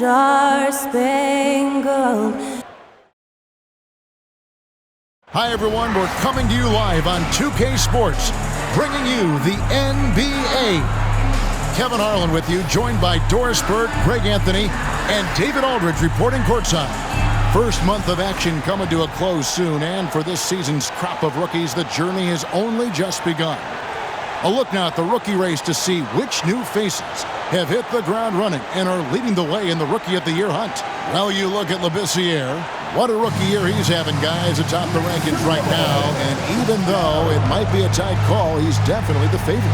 Star-Spangled. Hi everyone, we're coming to you live on 2K Sports, bringing you the NBA. Kevin Harlan with you, joined by Doris Burke, Greg Anthony, and David Aldridge reporting courtside. First month of action coming to a close soon, and for this season's crop of rookies, the journey has only just begun. A look now at the rookie race to see which new faces have hit the ground running and are leading the way in the Rookie of the Year hunt. Well, you look at Labissiere. What a rookie year he's having, guys, atop the rankings right now. And even though it might be a tight call, he's definitely the favorite.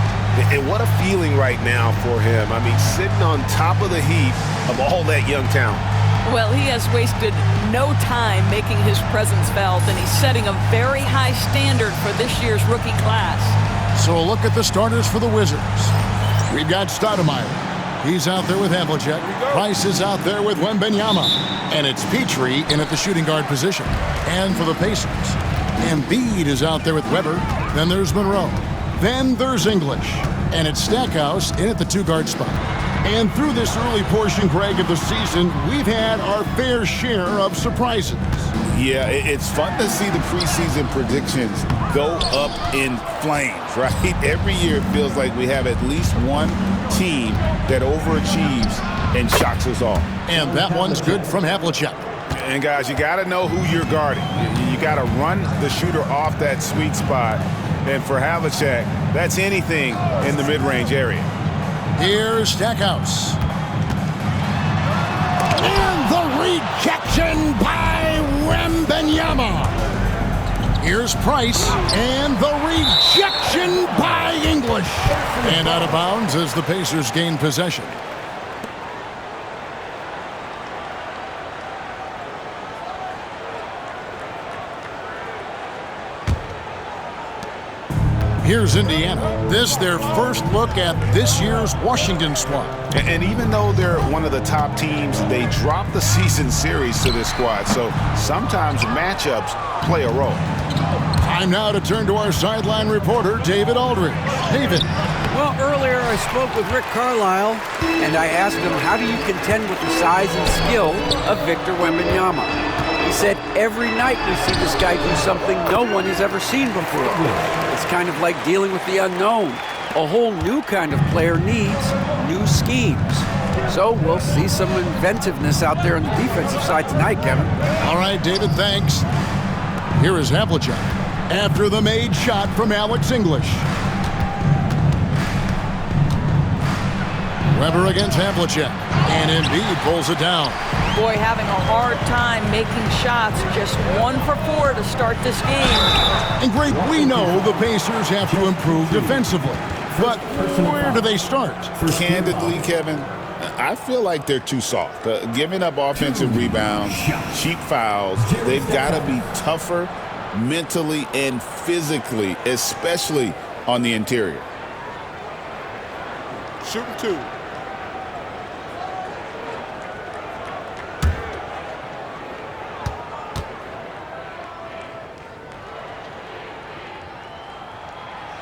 And what a feeling right now for him. I mean, sitting on top of the heap of all that young talent. Well, he has wasted no time making his presence felt, and he's setting a very high standard for this year's rookie class. So a look at the starters for the Wizards. We've got Stoudemire. He's out there with Havlicek. Price is out there with Wembanyama. And it's Petrie in at the shooting guard position. And for the Pacers, Embiid is out there with Weber. Then there's Monroe. Then there's English. And it's Stackhouse in at the two-guard spot. And through this early portion, Greg, of the season, we've had our fair share of surprises. Yeah, it's fun to see the preseason predictions go up in flames, right? Every year it feels like we have at least one team that overachieves and shocks us all. And that one's good from Havlicek. And guys, you got to know who you're guarding. You got to run the shooter off that sweet spot. And for Havlicek, that's anything in the mid-range area. Here's Stackhouse. And the rejection by Wembanyama. Here's Price. And the rejection by English. And out of bounds as the Pacers gain possession. Here's Indiana. This their first look at this year's Washington squad. And even though they're one of the top teams, they drop the season series to this squad. So sometimes matchups play a role. Time now to turn to our sideline reporter, David Aldridge. David. Well, earlier I spoke with Rick Carlisle, and I asked him, how do you contend with the size and skill of Victor Wembanyama? He said, every night we see this guy do something no one has ever seen before. It's kind of like dealing with the unknown. A whole new kind of player needs new schemes. So we'll see some inventiveness out there on the defensive side tonight, Kevin. All right, David, thanks. Here is Havlicek after the made shot from Alex English. Weber against Havlicek, and Embiid pulls it down. Boy, having a hard time making shots, just 1 for 4 to start this game. And Greg, we know the Pacers have to improve defensively, but where do they start? Candidly, Kevin, I feel like they're too soft. Giving up offensive rebounds, cheap fouls, they've got to be tougher mentally and physically, especially on the interior. Shooting 2.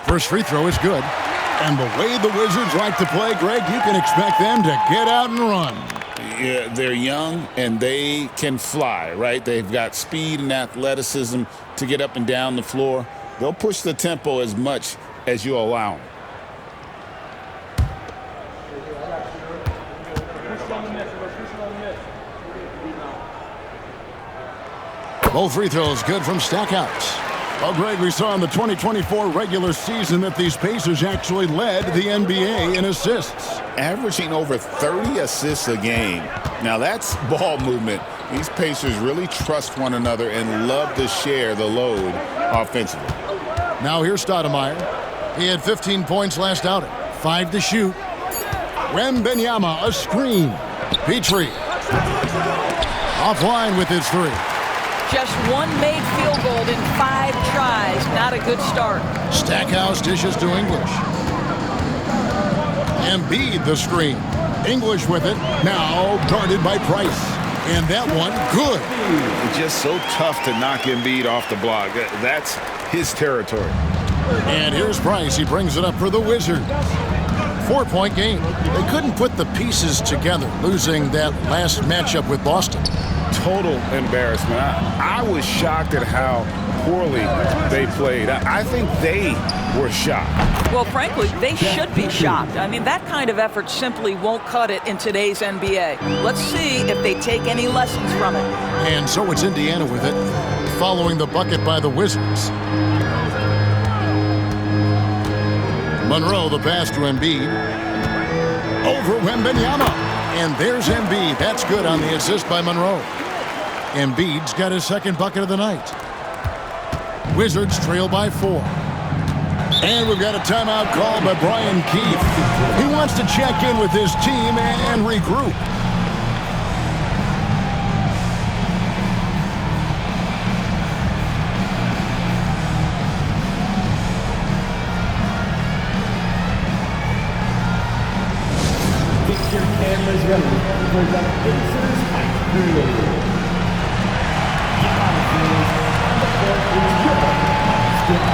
First free throw is good. And the way the Wizards like to play, Greg, you can expect them to get out and run. Yeah, they're young and they can fly, right? They've got speed and athleticism to get up and down the floor. They'll push the tempo as much as you allow them. Both free throws good from Stackhouse. Well, Greg, we saw in the 2024 regular season that these Pacers actually led the NBA in assists. Averaging over 30 assists a game. Now, that's ball movement. These Pacers really trust one another and love to share the load offensively. Now here's Stoudemire. He had 15 points last outing. 5 to shoot. Wembanyama, a screen. Petrie. Offline with his 3. Just 1 made field goal in 5 tries. Not a good start. Stackhouse dishes to English. Embiid the screen. English with it. Now guarded by Price. And that one, good. It's just so tough to knock Embiid off the block. That's his territory. And here's Price. He brings it up for the Wizards. 4-point game. They couldn't put the pieces together, losing that last matchup with Boston. Total embarrassment. I was shocked at how poorly they played. I think they were shocked. Well, frankly, they should be shocked. I mean, that kind of effort simply won't cut it in today's NBA. Let's see if they take any lessons from it. And so it's Indiana with it, following the bucket by the Wizards. Monroe, the pass to Embiid. Over Wembanyama. And there's Embiid. That's good on the assist by Monroe. Embiid's got his second bucket of the night. Wizards trail by 4. And we've got a timeout called by Brian Keefe. He wants to check in with his team and regroup. Get your cameras ready for the Pacers Hype Crew. Get on the field, and the court is yours. Skip.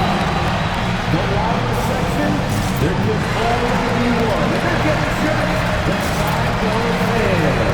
Go out the section, there can only be one. They're getting set. The side goes in.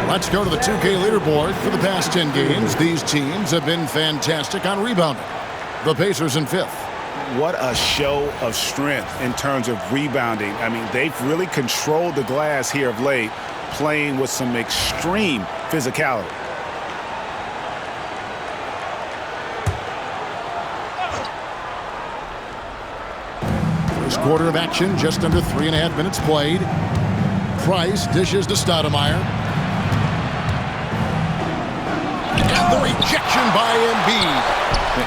Let's go to the 2K leaderboard. For the past 10 games, these teams have been fantastic on rebounding. The Pacers in 5th. What a show of strength in terms of rebounding. I mean, they've really controlled the glass here of late, playing with some extreme physicality. First quarter of action, just under 3.5 minutes played. Price dishes to Stoudemire. And the rejection by Embiid.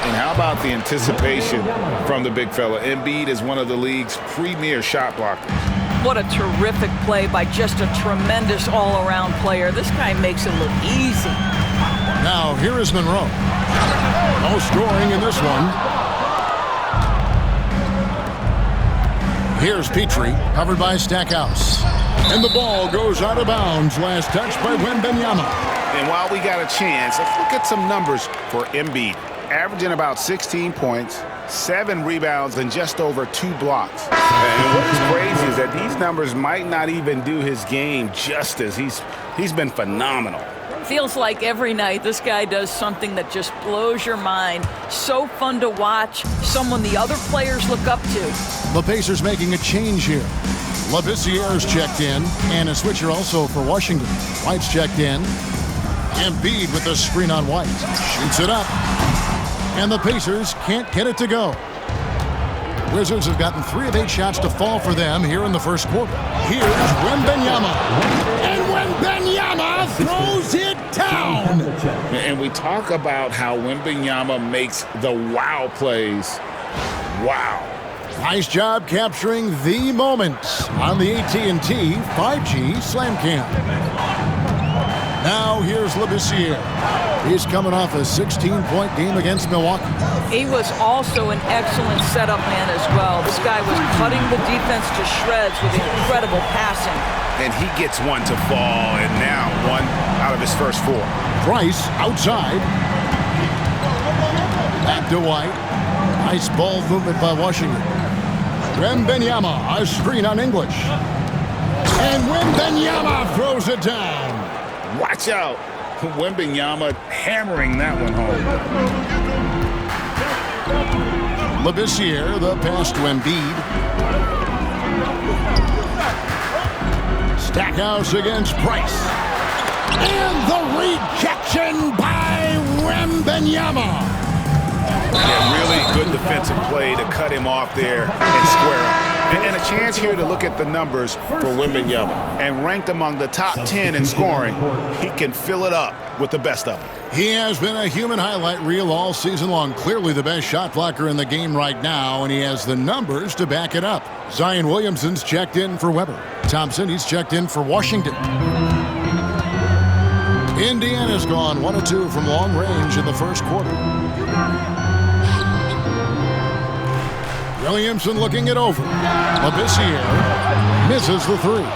And how about the anticipation from the big fella? Embiid is one of the league's premier shot blockers. What a terrific play by just a tremendous all-around player. This guy makes it look easy. Now, here is Monroe. No scoring in this one. Here's Petrie, covered by Stackhouse. And the ball goes out of bounds. Last touch by Wembanyama. And while we got a chance, let's look at some numbers for Embiid. Averaging about 16 points, 7 rebounds, and just over 2 blocks. And what's crazy is that these numbers might not even do his game justice. He's been phenomenal. Feels like every night this guy does something that just blows your mind. So fun to watch, someone the other players look up to. The Pacers making a change here. Lavissiere's checked in, and a switcher also for Washington. White's checked in. Embiid with the screen on White. Shoots it up. And the Pacers can't get it to go. Wizards have gotten 3 of 8 shots to fall for them here in the first quarter. Here's Wembanyama. And Wembanyama throws it down. And we talk about how Wembanyama makes the wow plays. Wow. Nice job capturing the moment on the AT&T 5G Slam Cam. Now here's Labissiere. He's coming off a 16-point game against Milwaukee. He was also an excellent setup man as well. This guy was cutting the defense to shreds with incredible passing. And he gets one to fall, and now 1 out of his first 4. Price outside. Back to White. Nice ball movement by Washington. Wembanyama, a screen on English. And Wembanyama throws it down. Watch out. Wembanyama hammering that one home. Labissiere, the pass to Embiid. Stackhouse against Price. And the rejection by Wembanyama. Yeah, really good defensive play to cut him off there and square up. And a chance here to look at the numbers for Wembanyama. And ranked among the top 10 in scoring, he can fill it up with the best of them. He has been a human highlight reel all season long. Clearly the best shot blocker in the game right now, and he has the numbers to back it up. Zion Williamson's checked in for Weber. Thompson, he's checked in for Washington. Indiana's gone 1 of 2 from long range in the first quarter. Williamson looking it over. Labissiere misses the three.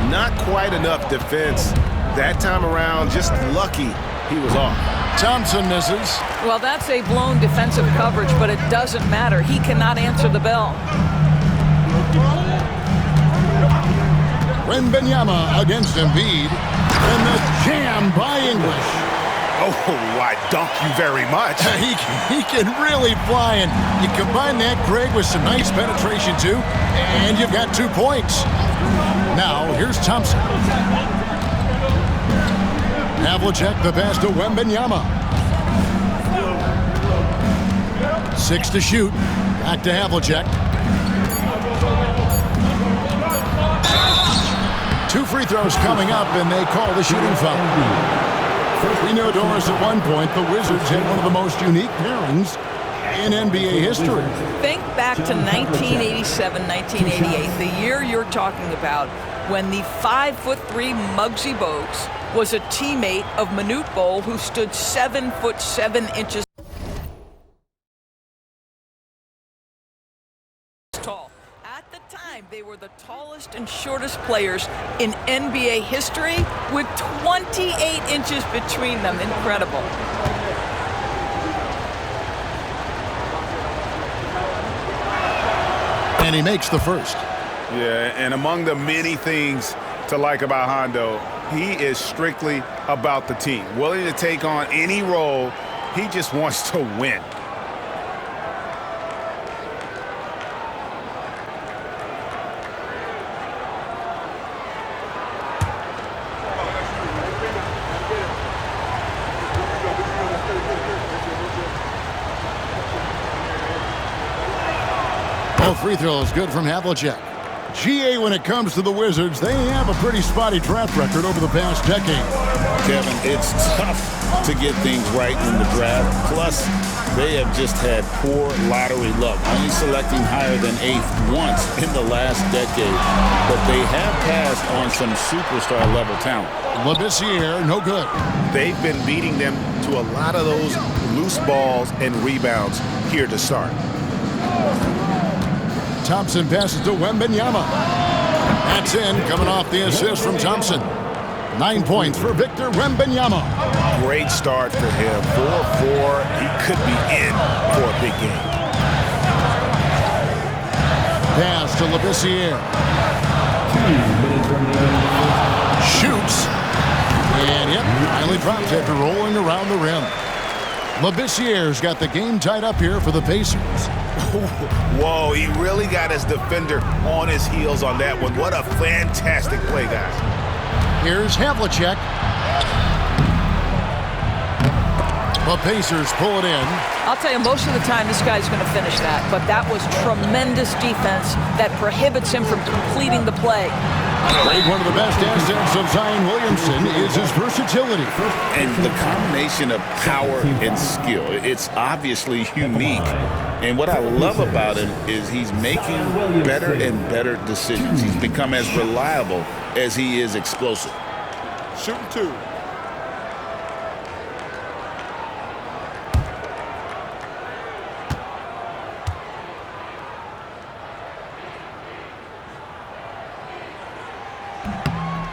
Not quite enough defense that time around. Just lucky he was off. Thompson misses. Well, that's a blown defensive coverage, but it doesn't matter. He cannot answer the bell. Wembanyama against Embiid. And the jam by English. Oh, I dunk you very much. He can really fly, and you combine that, Greg, with some nice penetration, too, and you've got 2 points. Now, here's Thompson. Havlicek, the pass to Wembanyama. 6 to shoot. Back to Havlicek. 2 free throws coming up, and they call the shooting foul. We know, Doris, at one point, the Wizards had one of the most unique pairings in NBA history. Think back to 1987, 1988, the year you're talking about, when the 5'3" Muggsy Bogues was a teammate of Manute Bol, who stood 7'7" tall. At the time, they were the tallest and shortest players in NBA history, with 28 inches between them. Incredible. And he makes the first. Yeah, and among the many things to like about Hondo, he is strictly about the team. Willing to take on any role. He just wants to win. Free throws good from Havlicek. GA, when it comes to the Wizards, they have a pretty spotty track record over the past decade. Kevin, it's tough to get things right in the draft. Plus, they have just had poor lottery luck, only selecting higher than 8th once in the last decade. But they have passed on some superstar-level talent. Labissiere, no good. They've been beating them to a lot of those loose balls and rebounds here to start. Thompson passes to Wembanyama. That's in, coming off the assist from Thompson. 9 points for Victor Wembanyama. Great start for him. 4-4. He could be in for a big game. Pass to Labissiere. Shoots. And yep, finally drops after rolling around the rim. Labissiere's got the game tied up here for the Pacers. Whoa, he really got his defender on his heels on that one. What a fantastic play, guys. Here's Havlicek. The Pacers pull it in. I'll tell you, most of the time this guy's going to finish that, but that was tremendous defense that prohibits him from completing the play. Greg, one of the best assets of Zion Williamson is his versatility. And the combination of power and skill, it's obviously unique. And what I love about him is he's making better and better decisions. He's become as reliable as he is explosive. Shooting 2.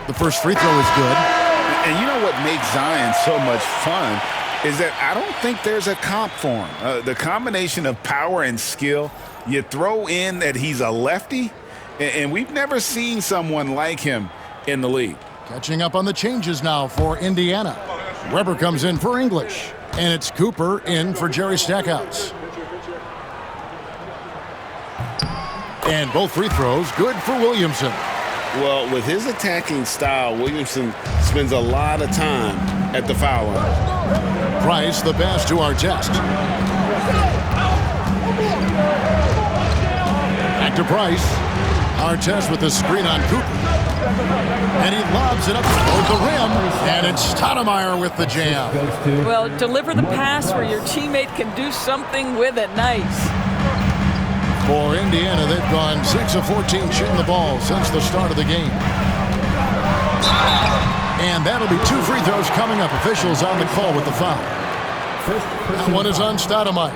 The first free throw is good. And you know what makes Zion so much fun is that I don't think there's a comp for him. The combination of power and skill, you throw in that he's a lefty, and we've never seen someone like him in the league. Catching up on the changes now for Indiana. Weber comes in for English, and it's Cooper in for Jerry Stackhouse. And both free throws good for Williamson. Well, with his attacking style, Williamson spends a lot of time at the foul line. Price, the pass to Artest. Back to Price. Artest with the screen on Cooper. And he lobs it up toward the rim. And it's Stoudemire with the jam. Well, deliver the pass where your teammate can do something with it. Nice. For Indiana, they've gone 6 of 14 shooting the ball since the start of the game. And that'll be 2 free throws coming up. Officials on the call with the foul. That one is on Stoudemire.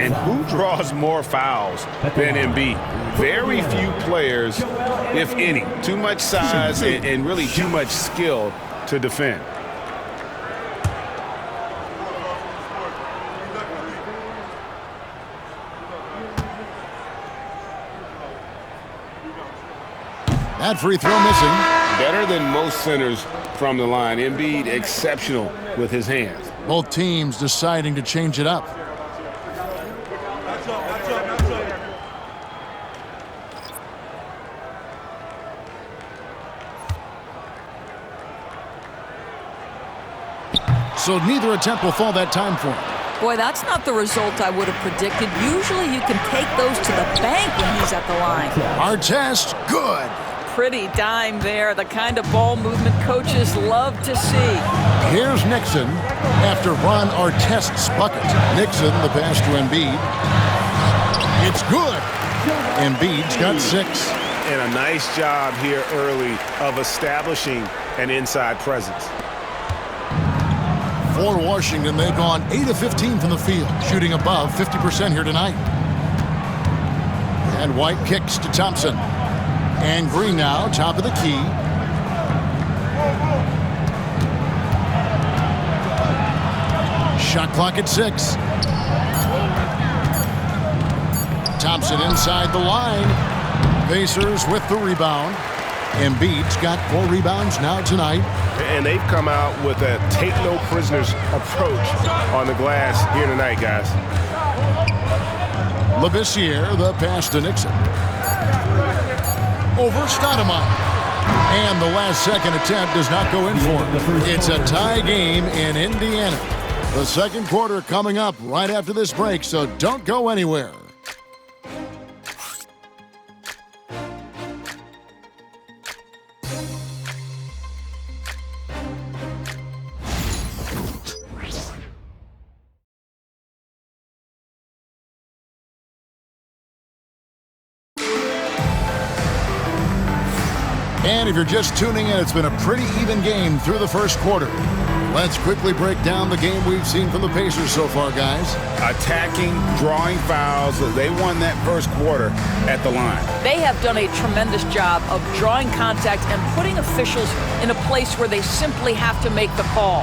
And who draws more fouls than Embiid? Very few players, if any. Too much size and really too much skill to defend. That free throw missing. Better than most centers from the line. Embiid exceptional with his hands. Both teams deciding to change it up. So neither attempt will fall that time for him. Boy, that's not the result I would have predicted. Usually you can take those to the bank when he's at the line. Artest, good. Pretty dime there, the kind of ball movement coaches love to see. Here's Nixon after Ron Artest's bucket. Nixon, the pass to Embiid. It's good. Embiid's got 6. And a nice job here early of establishing an inside presence. For Washington, they've gone 8 of 15 from the field, shooting above 50% here tonight. And White kicks to Thompson. And Green now, top of the key. Shot clock at 6. Thompson inside the line. Pacers with the rebound. Embiid's got 4 rebounds now tonight. And they've come out with a take-no-prisoners approach on the glass here tonight, guys. Labissiere, the pass to Nixon. Over Stoudemire. And the last second attempt does not go in for him. It's a tie game in Indiana. The second quarter coming up right after this break, so don't go anywhere. And if you're just tuning in, it's been a pretty even game through the first quarter. Let's quickly break down the game we've seen from the Pacers so far, guys. Attacking, drawing fouls. They won that first quarter at the line. They have done a tremendous job of drawing contact and putting officials in a place where they simply have to make the call.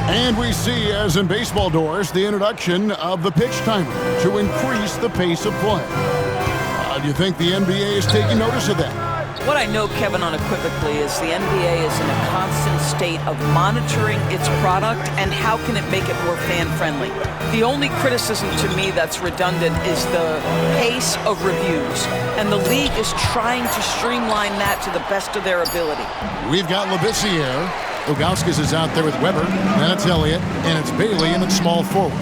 And we see, as in baseball doors, the introduction of the pitch timer to increase the pace of play. Do you think the NBA is taking notice of that? What I know, Kevin, unequivocally, is the NBA is in a constant state of monitoring its product and how can it make it more fan-friendly. The only criticism to me that's redundant is the pace of reviews, and the league is trying to streamline that to the best of their ability. We've got Labissiere. Ilgauskas is out there with Weber. Then it's Elliott, and it's Bailey in at small forward.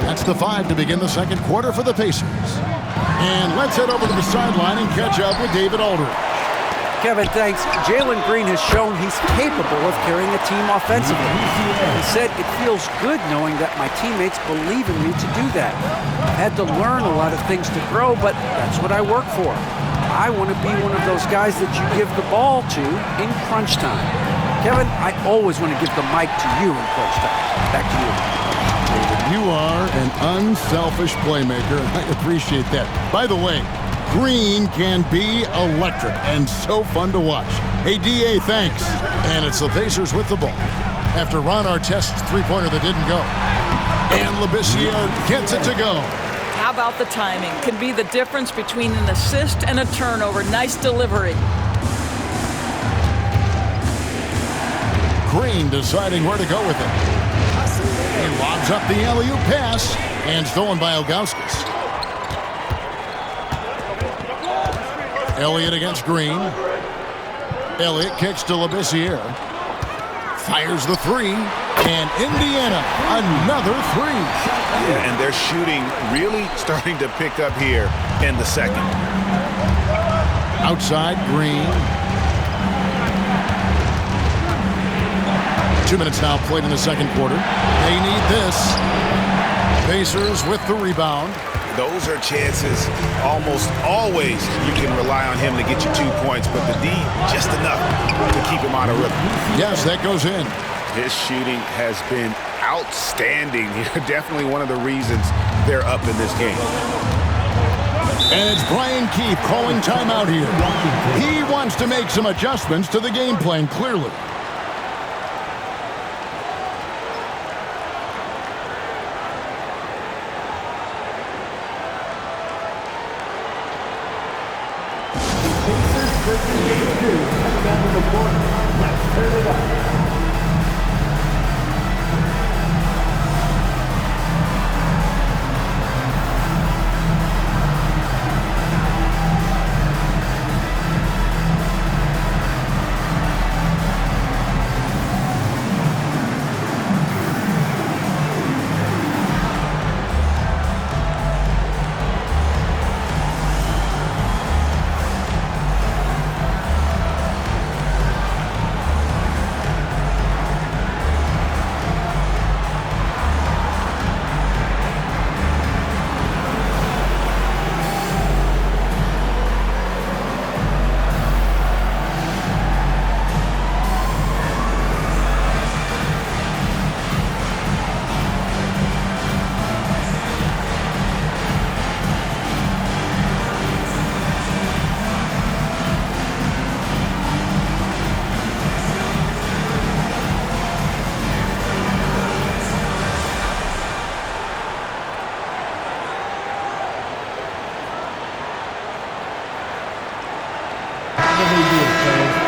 That's the 5 to begin the second quarter for the Pacers. And let's head over to the sideline and catch up with David Aldridge. Kevin, thanks. Jalen Green has shown he's capable of carrying a team offensively. He said, "It feels good knowing that my teammates believe in me to do that. I've had to learn a lot of things to grow, but that's what I work for. I want to be one of those guys that you give the ball to in crunch time." Kevin, I always want to give the mic to you in crunch time. Back to you. You are an unselfish playmaker, and I appreciate that. By the way, Green can be electric and so fun to watch. Hey, D.A., thanks. And it's the Pacers with the ball after Ron Artest's three-pointer that didn't go. And Labissiere gets it to go. How about the timing? Can be the difference between an assist and a turnover. Nice delivery. Green deciding where to go with it. He lobs up the alley-oop pass and stolen by Ilgauskas. Elliott against Green. Elliott kicks to Labissiere. Fires the three. And Indiana, another three. Yeah, and their shooting really starting to pick up here in the second. Outside, Green. 2 minutes now played in the second quarter. They need this. Pacers with the rebound. Those are chances almost always you can rely on him to get you 2 points, but the D just enough to keep him out of rhythm. Yes, that goes in. His shooting has been outstanding. Definitely one of the reasons they're up in this game. And it's Brian Keefe calling timeout here. He wants to make some adjustments to the game plan, clearly. Let's turn it up.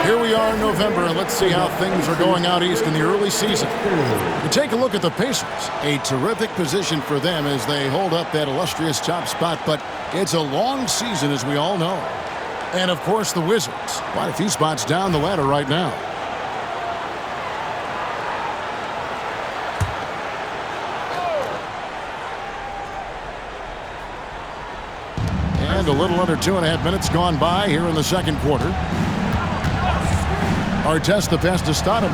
Here we are in November, and let's see how things are going out east in the early season. You take a look at the Pacers. A terrific position for them as they hold up that illustrious top spot, but it's a long season, as we all know. And, of course, the Wizards. Quite a few spots down the ladder right now. And a little under 2.5 minutes gone by here in the second quarter. Artest the pass to Stoudemire.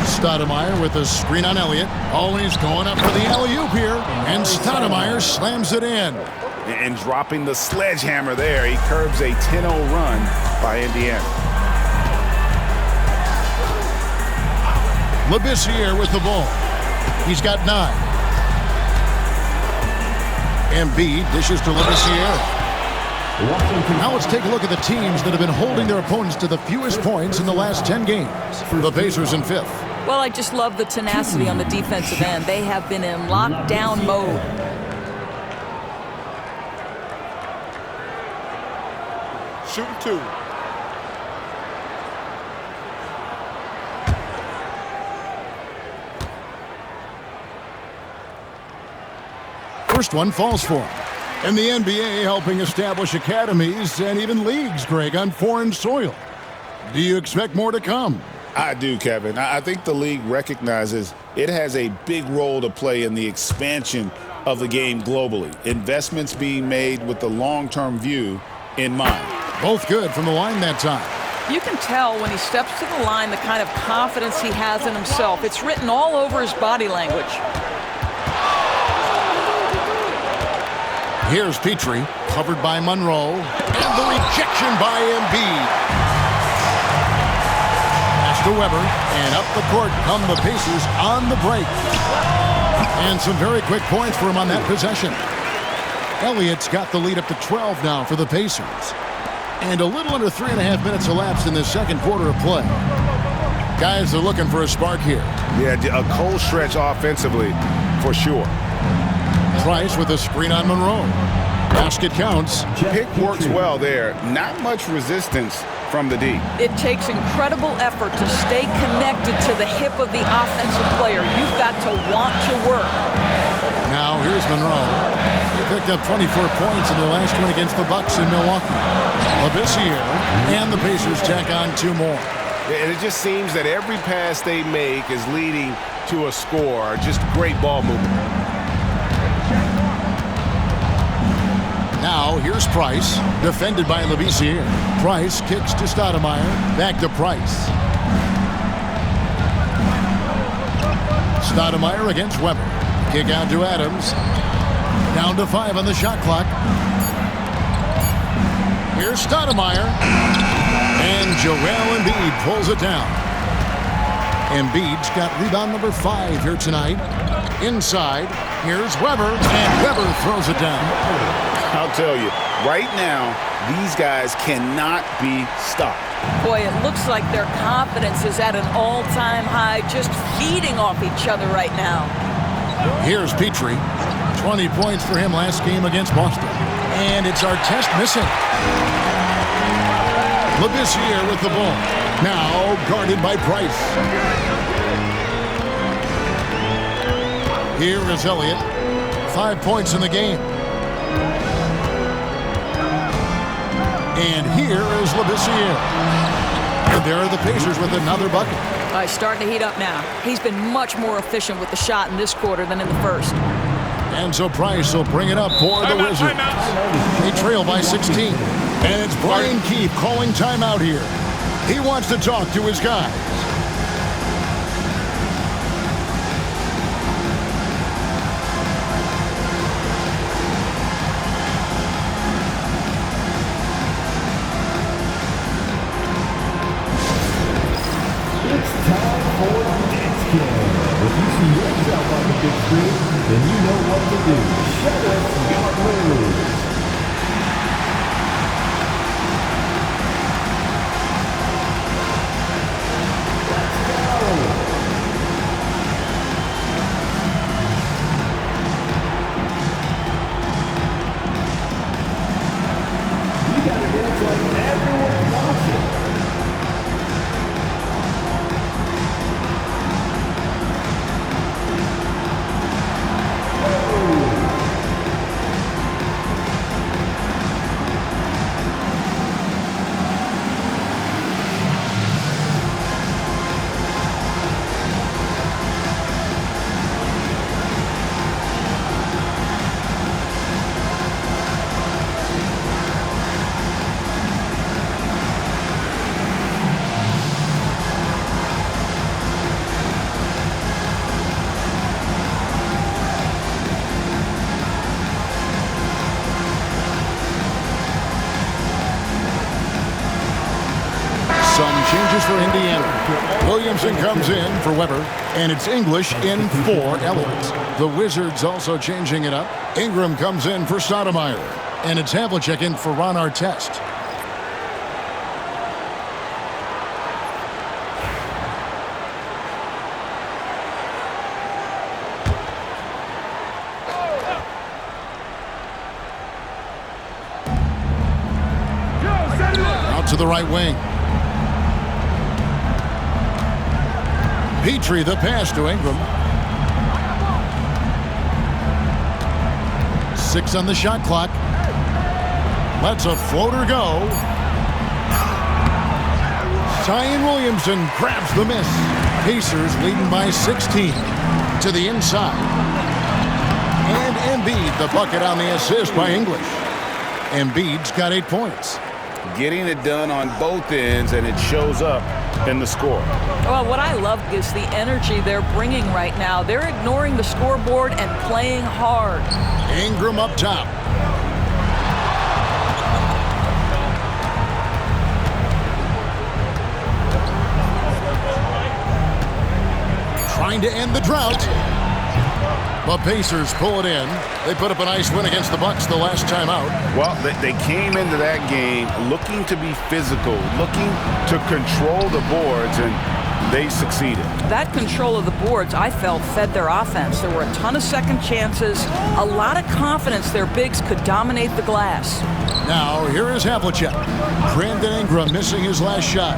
Stoudemire with a screen on Elliott. Always going up for the alley-oop here. And Stoudemire slams it in. And dropping the sledgehammer there, he curbs a 10-0 run by Indiana. Labissiere with the ball. He's got 9. Embiid dishes to Labissiere. Now let's take a look at the teams that have been holding their opponents to the fewest points in the last 10 games. The Pacers in 5th. Well, I just love the tenacity on the defensive end. They have been in lockdown mode. Shooting 2. First one falls for him. And the NBA helping establish academies and even leagues, Greg, on foreign soil. Do you expect more to come? I do, Kevin. I think the league recognizes it has a big role to play in the expansion of the game globally. Investments being made with the long-term view in mind. Both good from the line that time. You can tell when he steps to the line the kind of confidence he has in himself. It's written all over his body language. Here's Petrie, covered by Monroe, and the rejection by Embiid. Pass to Weber, and up the court come the Pacers on the break. And some very quick points for him on that possession. Elliott's got the lead up to 12 now for the Pacers. And a little under 3.5 minutes elapsed in the second quarter of play. Guys are looking for a spark here. Yeah, a cold stretch offensively, for sure. Price with a screen on Monroe. Basket counts. Pick works well there. Not much resistance from the D. It takes incredible effort to stay connected to the hip of the offensive player. You've got to want to work. Now here's Monroe. picked up 24 points in their last win against the Bucks in Milwaukee. Labissiere and the Pacers tack on 2 more. And it just seems that every pass they make is leading to a score. Just great ball movement. Now, here's Price, defended by Labissiere. Price kicks to Stoudemire, back to Price. Stoudemire against Weber. Kick out to Adams. Down to 5 on the shot clock. Here's Stoudemire. And Joel Embiid pulls it down. Embiid's got rebound number 5 here tonight. Inside, here's Weber, and Weber throws it down. I'll tell you, right now, these guys cannot be stopped. Boy, it looks like their confidence is at an all-time high, just feeding off each other right now. Here's Petrie. 20 points for him last game against Boston. And it's Artest missing. Labissiere with the ball. Now guarded by Price. Here is Elliott. 5 points in the game. And here is Labissiere. And there are the Pacers with another bucket. He's starting to heat up now. He's been much more efficient with the shot in this quarter than in the first. And so Price will bring it up for the Wizards. They trail by 16. And it's Brian Keefe calling timeout here. He wants to talk to his guys. It's time for Dance Cam. If you see yourself on the big screen, then you know what to do. Show us your moves. Changes for Indiana. Williamson comes in for Weber, and it's English in for Elliott. The Wizards also changing it up. Ingram comes in for Stoudemire, and it's Havlicek in for Ron Artest. Out to the right wing. Petrie, the pass to Ingram. 6 on the shot clock. Lets a floater go. Zion Williamson grabs the miss. Pacers leading by 16 to the inside. And Embiid, the bucket on the assist by English. Embiid's got 8 points. Getting it done on both ends, and it shows up in the score. Well, what I love is the energy they're bringing right now. They're ignoring the scoreboard and playing hard. Ingram up top. Trying to end the drought. The Pacers pull it in. They put up a nice win against the Bucks the last time out. Well, they came into that game looking to be physical, looking to control the boards, and they succeeded. That control of the boards, I felt, fed their offense. There were a ton of second chances, a lot of confidence their bigs could dominate the glass. Now, here is Havlicek. Brandon Ingram missing his last shot.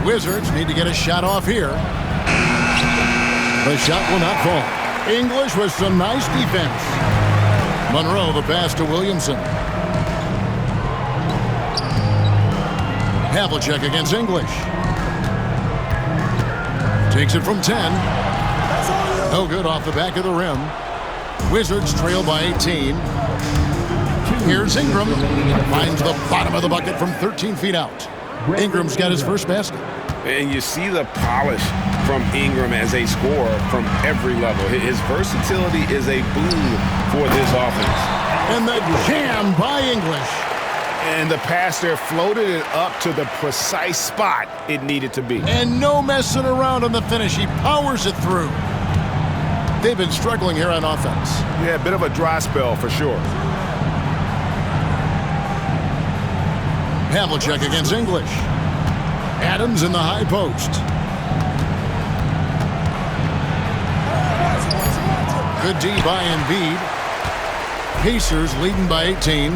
Wizards need to get a shot off here. The shot will not fall. English with some nice defense. Monroe the pass to Williamson. Havlicek against English. Takes it from 10. No good off the back of the rim. Wizards trail by 18. Here's Ingram. Finds the bottom of the bucket from 13 feet out. Ingram's got his first basket. And you see the polish from Ingram as a scorer from every level. His versatility is a boon for this offense. And the jam by English. And the pass there floated it up to the precise spot it needed to be. And no messing around on the finish. He powers it through. They've been struggling here on offense. Yeah, a bit of a dry spell for sure. Havlicek against English. Adams in the high post. Good D by Embiid. Pacers leading by 18.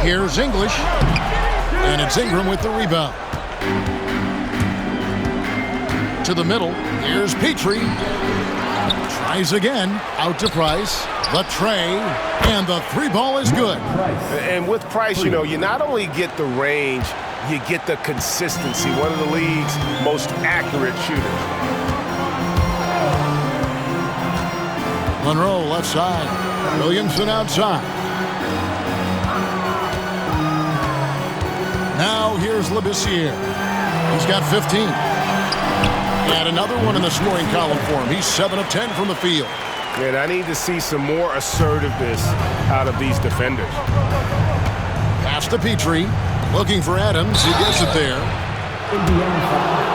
Here's English. And it's Ingram with the rebound. To the middle. Here's Petrie. Tries again. Out to Price. The tray. And the three ball is good. And with Price, you know, you not only get the range, you get the consistency. One of the league's most accurate shooters. Monroe left side. Williamson outside. Now here's Labissiere. He's got 15. And another one in the scoring column for him. He's 7 of 10 from the field. Man, I need to see some more assertiveness out of these defenders. Pass to Petrie. Looking for Adams. He gets it there. Indiana foul.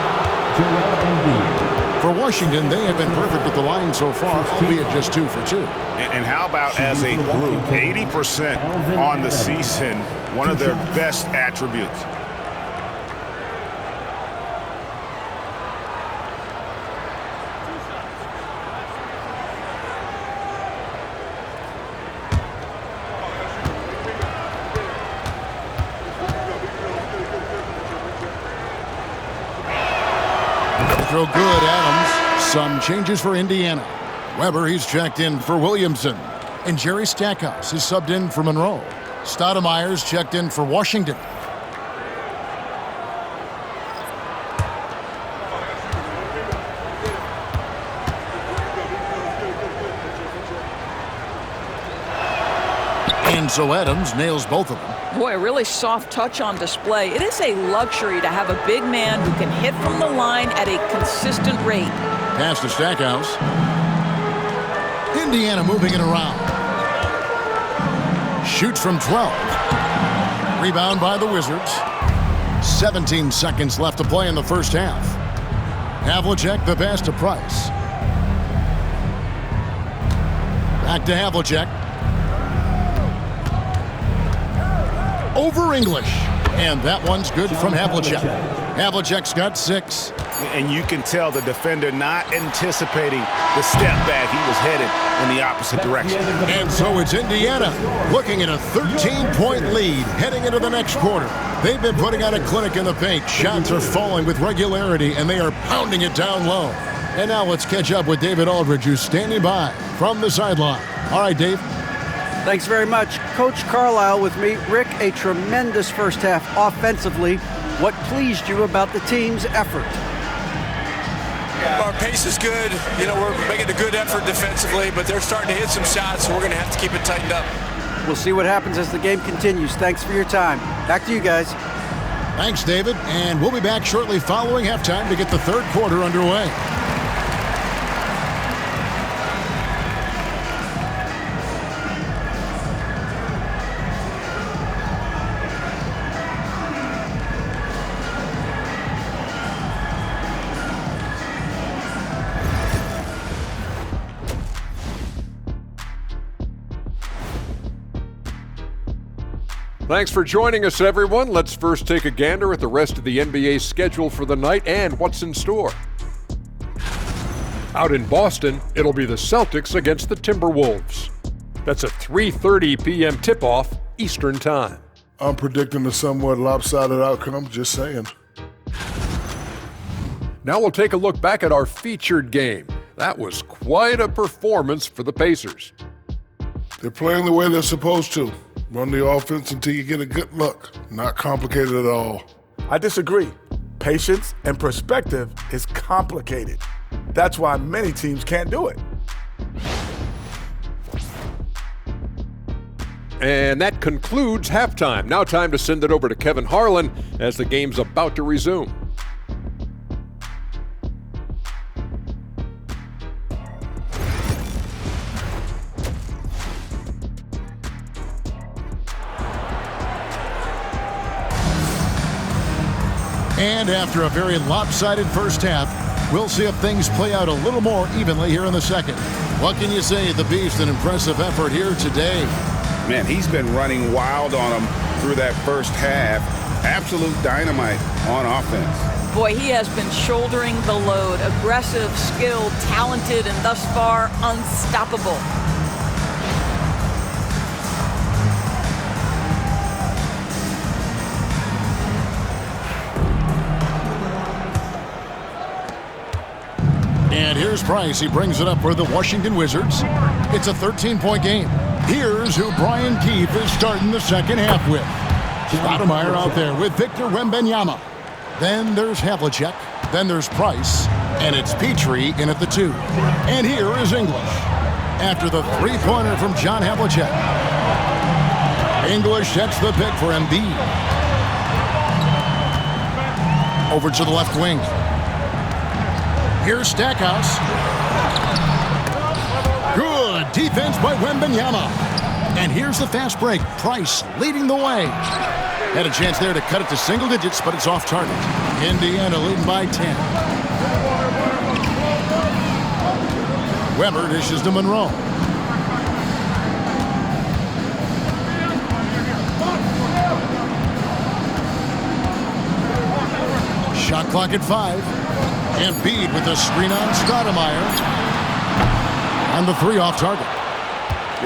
Joel Embiid. For Washington, they have been perfect at the line so far, albeit just 2 for 2. And how about as a group, 80% on the season, one of their best attributes. Throw good, Adams. Some changes for Indiana. Weber, he's checked in for Williamson. And Jerry Stackhouse is subbed in for Monroe. Stoudemire's checked in for Washington. And so Adams nails both of them. Boy, a really soft touch on display. It is a luxury to have a big man who can hit from the line at a consistent rate. Pass to Stackhouse. Indiana moving it around. Shoots from 12. Rebound by the Wizards. 17 seconds left to play in the first half. Havlicek the pass to Price. Back to Havlicek. Over English. And that one's good from Havlicek. Havlicek's got 6. And you can tell the defender not anticipating the step back. He was headed in the opposite direction. And so it's Indiana looking at a 13-point lead heading into the next quarter. They've been putting on a clinic in the paint. Shots are falling with regularity, and they are pounding it down low. And now let's catch up with David Aldridge, who's standing by from the sideline. All right, Dave. Thanks very much. Coach Carlisle with me. Rick, a tremendous first half offensively. What pleased you about the team's effort? Our pace is good. You know, we're making a good effort defensively, but they're starting to hit some shots, so we're going to have to keep it tightened up. We'll see what happens as the game continues. Thanks for your time. Back to you guys. Thanks, David. And we'll be back shortly following halftime to get the third quarter underway. Thanks for joining us, everyone. Let's first take a gander at the rest of the NBA schedule for the night and what's in store. Out in Boston, it'll be the Celtics against the Timberwolves. That's a 3:30 p.m. tip-off Eastern Time. I'm predicting a somewhat lopsided outcome, just saying. Now we'll take a look back at our featured game. That was quite a performance for the Pacers. They're playing the way they're supposed to. Run the offense until you get a good look. Not complicated at all. I disagree. Patience and perspective is complicated. That's why many teams can't do it. And that concludes halftime. Now time to send it over to Kevin Harlan as the game's about to resume. And after a very lopsided first half, we'll see if things play out a little more evenly here in the second. What can you say? The Beast, an impressive effort here today. Man, he's been running wild on them through that first half. Absolute dynamite on offense. Boy, he has been shouldering the load. Aggressive, skilled, talented, and thus far unstoppable. And here's Price. He brings it up for the Washington Wizards. It's a 13-point game. Here's who Brian Keefe is starting the second half with. Stoudemire out there with Victor Wembanyama. Then there's Havlicek. Then there's Price. And it's Petrie in at the 2. And here is English. After the three-pointer from John Havlicek. English sets the pick for Embiid. Over to the left wing. Here's Stackhouse. Good defense by Wembanyama. And here's the fast break. Price leading the way. Had a chance there to cut it to single digits, but it's off target. Indiana leading by 10. Weber dishes to Monroe. Shot clock at 5. Embiid with the screen on Stoudemire. And the 3 off target.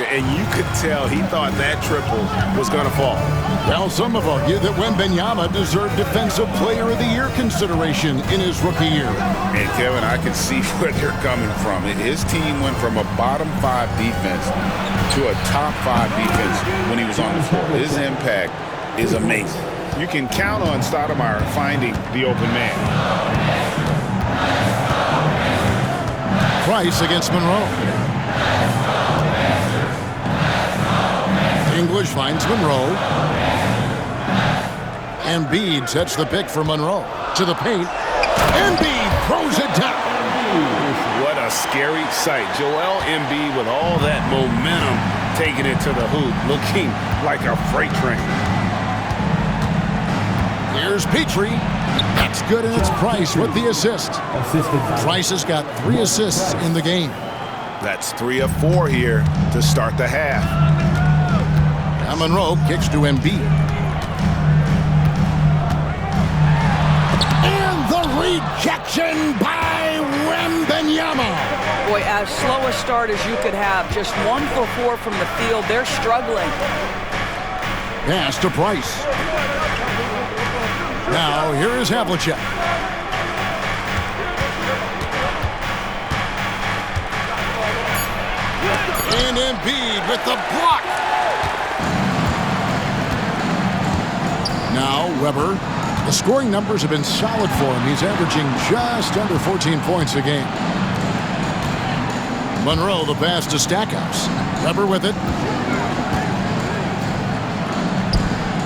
And you could tell he thought that triple was going to fall. Well, some have argued that Wembanyama deserved Defensive Player of the Year consideration in his rookie year. And Kevin, I can see where they're coming from. His team went from a bottom 5 defense to a top 5 defense when he was on the floor. His impact is amazing. You can count on Stoudemire finding the open man. Price against Monroe. English finds Monroe. Embiid sets the pick for Monroe. To the paint. Embiid throws it down. What a scary sight. Joel Embiid with all that momentum taking it to the hoop, looking like a freight train. Here's Petrie. That's good, and it's Price with the assist. Price has got 3 assists in the game. That's 3 of 4 here to start the half. Now Monroe kicks to Embiid. And the rejection by Wembanyama. Boy, as slow a start as you could have. Just 1 for 4 from the field. They're struggling. Pass to Price. Now, here is Havlicek. And Embiid with the block. Now, Weber. The scoring numbers have been solid for him. He's averaging just under 14 points a game. Monroe, the pass to Stackhouse. Weber with it.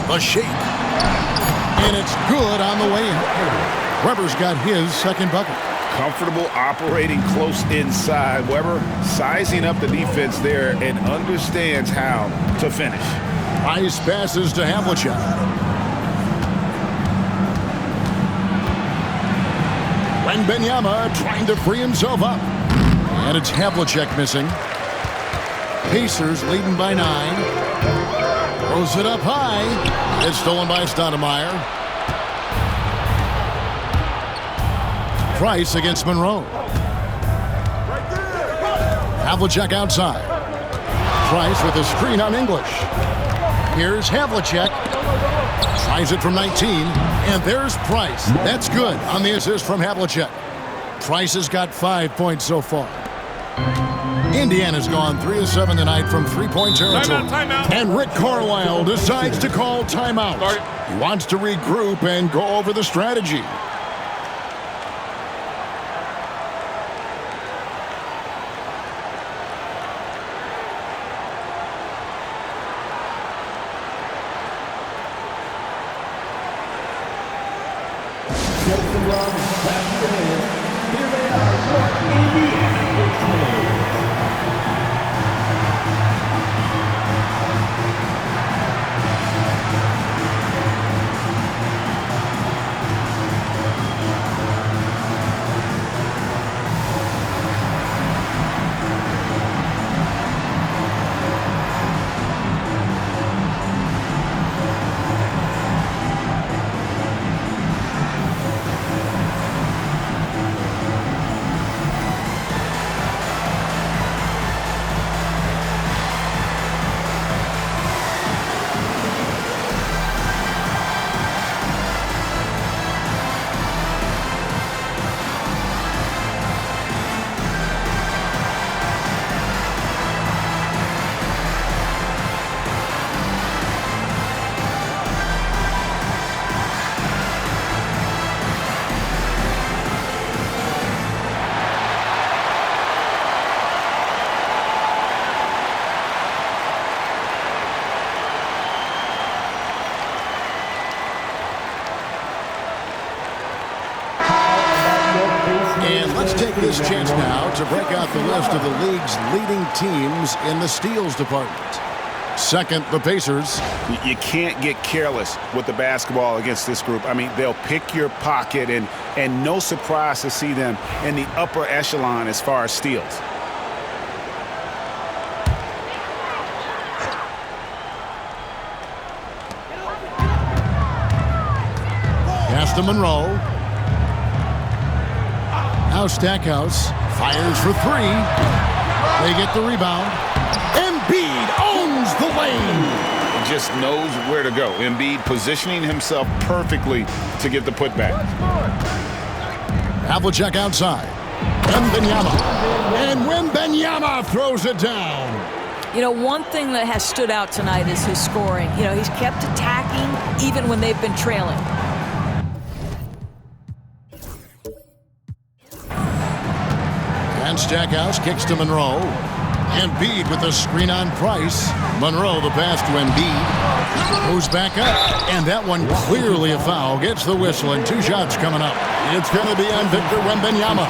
The shake. And it's good on the way in. Weber's got his second bucket. Comfortable operating close inside. Weber sizing up the defense there and understands how to finish. Nice passes to Havlicek. Wembanyama trying to free himself up. And it's Havlicek missing. Pacers leading by 9. Throws it up high. It's stolen by Stoudemire. Price against Monroe. Havlicek outside. Price with a screen on English. Here's Havlicek. Tries it from 19. And there's Price. That's good on the assist from Havlicek. Price has got 5 points so far. Indiana's gone 3 of 7 tonight from three-point territory. Timeout. And Rick Carlisle decides to call timeout. He wants to regroup and go over the strategy. Here they are, your Indiana Pacers. Take this chance now to break out the list of the league's leading teams in the steals department. Second, the Pacers. You can't get careless with the basketball against this group. I mean, they'll pick your pocket, and no surprise to see them in the upper echelon as far as steals. Pass to Monroe. Now Stackhouse fires for three. They get the rebound. Embiid owns the lane. He just knows where to go. Embiid positioning himself perfectly to get the putback. Havlicek outside. Wembanyama. And Wembanyama throws it down. You know, one thing that has stood out tonight is his scoring. You know, he's kept attacking even when they've been trailing. And Stackhouse kicks to Monroe. Embiid with the screen on Price. Monroe the pass to Embiid. Moves back up. And that one clearly a foul. Gets the whistle and 2 shots coming up. It's going to be on Victor Wembanyama.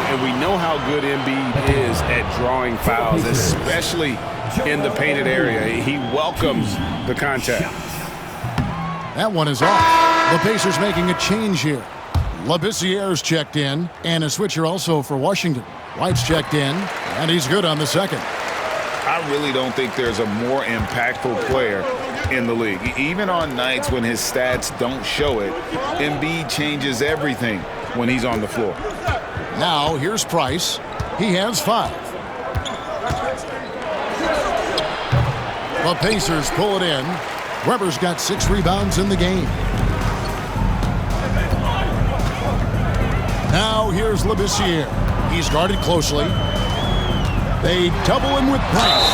And we know how good Embiid is at drawing fouls, especially in the painted area. He welcomes the contact. That one is off. The Pacers making a change here. Labissiere's checked in, and a switcher also for Washington. White's checked in, and he's good on the second. I really don't think there's a more impactful player in the league. Even on nights when his stats don't show it, Embiid changes everything when he's on the floor. Now, here's Price. He has 5. The Pacers pull it in. Weber's got 6 rebounds in the game. Now here's Labissiere. He's guarded closely. They double him with Price.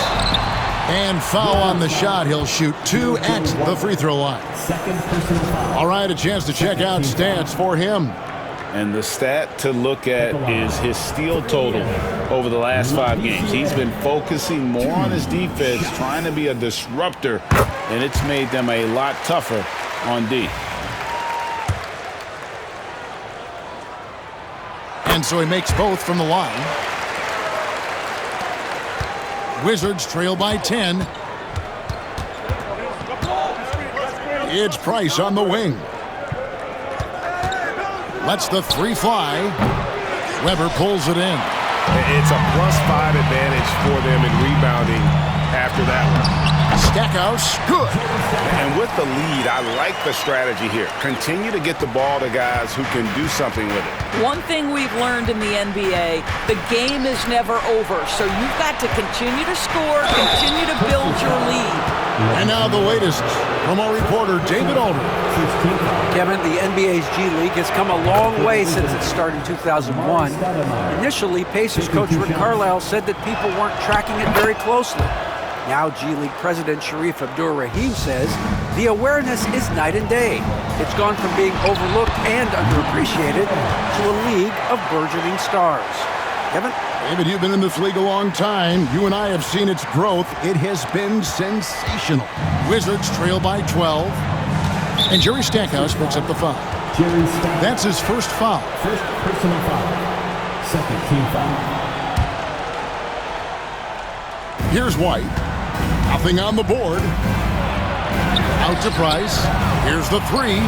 And foul on the shot. He'll shoot 2 at the free throw line. All right, a chance to check out stats for him. And the stat to look at is his steal total over the last 5 games. He's been focusing more on his defense, trying to be a disruptor, and it's made them a lot tougher on D. And so he makes both from the line. Wizards trail by 10. It's Price on the wing. Lets the 3 fly. Weber pulls it in. It's a +5 advantage for them in rebounding after that one. Stackhouse, good. And with the lead, I like the strategy here. Continue to get the ball to guys who can do something with it. One thing we've learned in the NBA, the game is never over. So you've got to continue to score, continue to build your lead. And now the latest from our reporter, David Aldridge. Kevin, the NBA's G League has come a long way since it started in 2001. Initially, Pacers coach Rick Carlisle said that people weren't tracking it very closely. Now G League President Sharif Abdur-Rahim says the awareness is night and day. It's gone from being overlooked and underappreciated to a league of burgeoning stars. Kevin? David, you've been in this league a long time. You and I have seen its growth. It has been sensational. Wizards trail by 12. And Jerry Stackhouse picks up the foul. That's his first foul. First personal foul. Second team foul. Here's White. Nothing on the board. Out to Price. Here's the three.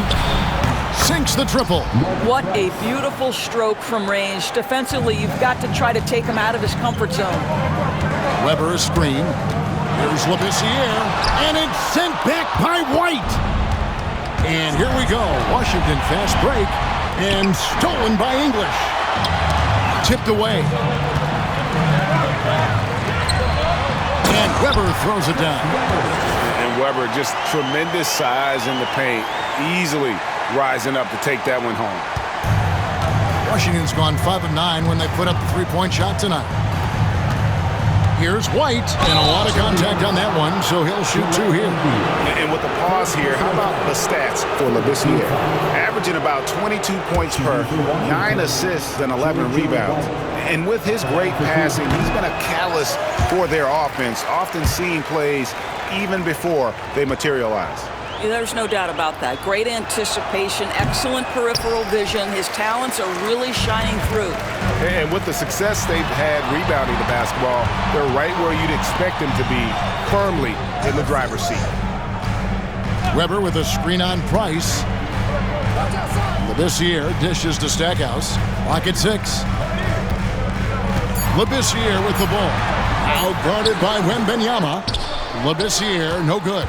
Sinks the triple. What a beautiful stroke from range. Defensively, you've got to try to take him out of his comfort zone. Weber a screen. Here's Labissiere. And it's sent back by White. And here we go. Washington fast break. And stolen by English. Tipped away. And Weber throws it down. And Weber, just tremendous size in the paint. Easily rising up to take that one home. Washington's gone 5 of 9 when they put up the three-point shot tonight. Here's White, and a lot of contact on that one, so he'll shoot 2 here. And with the pause here, how about the stats for Labissiere? Averaging about 22 points per, 9 assists and 11 rebounds. And with his great passing, he's been a catalyst for their offense, often seeing plays even before they materialize. There's no doubt about that. Great anticipation, excellent peripheral vision. His talents are really shining through. And with the success they've had rebounding the basketball, they're right where you'd expect them to be, firmly in the driver's seat. Weber with a screen on Price. Labissiere dishes to Stackhouse. Lock at 6. Labissiere with the ball. Now guarded by Wembanyama. Labissiere, no good.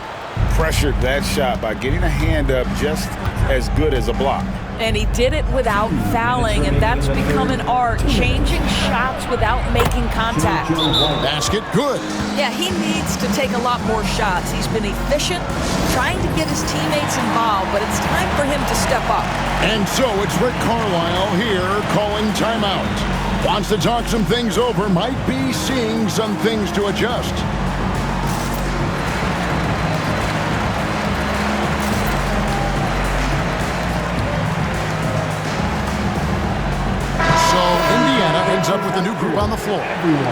Pressured that shot by getting a hand up just as good as a block. And he did it without fouling, and that's become an art, changing shots without making contact. Basket good. Yeah, he needs to take a lot more shots. He's been efficient, trying to get his teammates involved, but it's time for him to step up. And so it's Rick Carlisle here calling timeout. Wants to talk some things over, might be seeing some things to adjust. Up with the new group on the floor.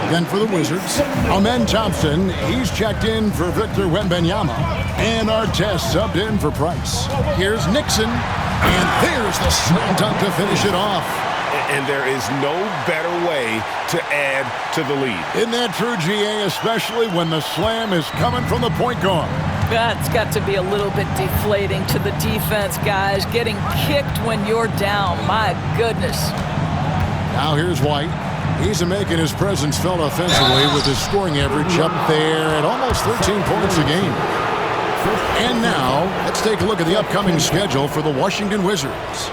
Then for the Wizards, Amen Thompson, he's checked in for Victor Wembanyama. And Artest subbed in for Price. Here's Nixon, and there's the slam dunk to finish it off. And there is no better way to add to the lead. Isn't that true, GA, especially when the slam is coming from the point guard? That's got to be a little bit deflating to the defense, guys. Getting kicked when you're down, my goodness. Now here's White. He's making his presence felt offensively with his scoring average up there at almost 13 points a game. And now, let's take a look at the upcoming schedule for the Washington Wizards.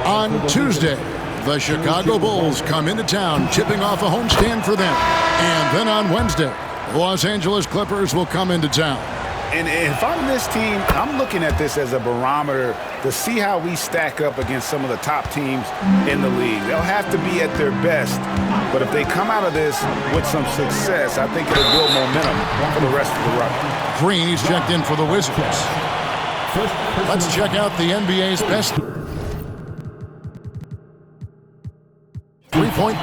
On Tuesday, the Chicago Bulls come into town, chipping off a homestand for them. And then on Wednesday, the Los Angeles Clippers will come into town. And if I'm this team, I'm looking at this as a barometer to see how we stack up against some of the top teams in the league. They'll have to be at their best, but if they come out of this with some success, I think it'll build momentum for the rest of the run. Green, he's checked in for the Wizards. Let's check out the NBA's best three-point